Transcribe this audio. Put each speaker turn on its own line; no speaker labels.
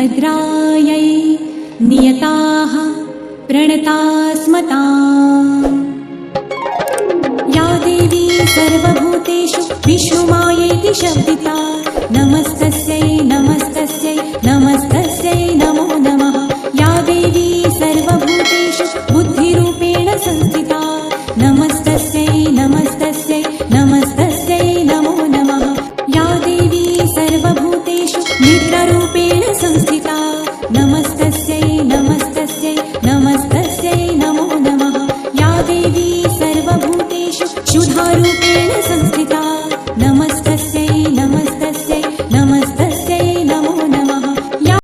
भद्रायै नियताः प्रणतास्मताम्। या देवी सर्वभूतेषु विष्णुमायेति शब्दिता नमस्तस्यै नमस्ते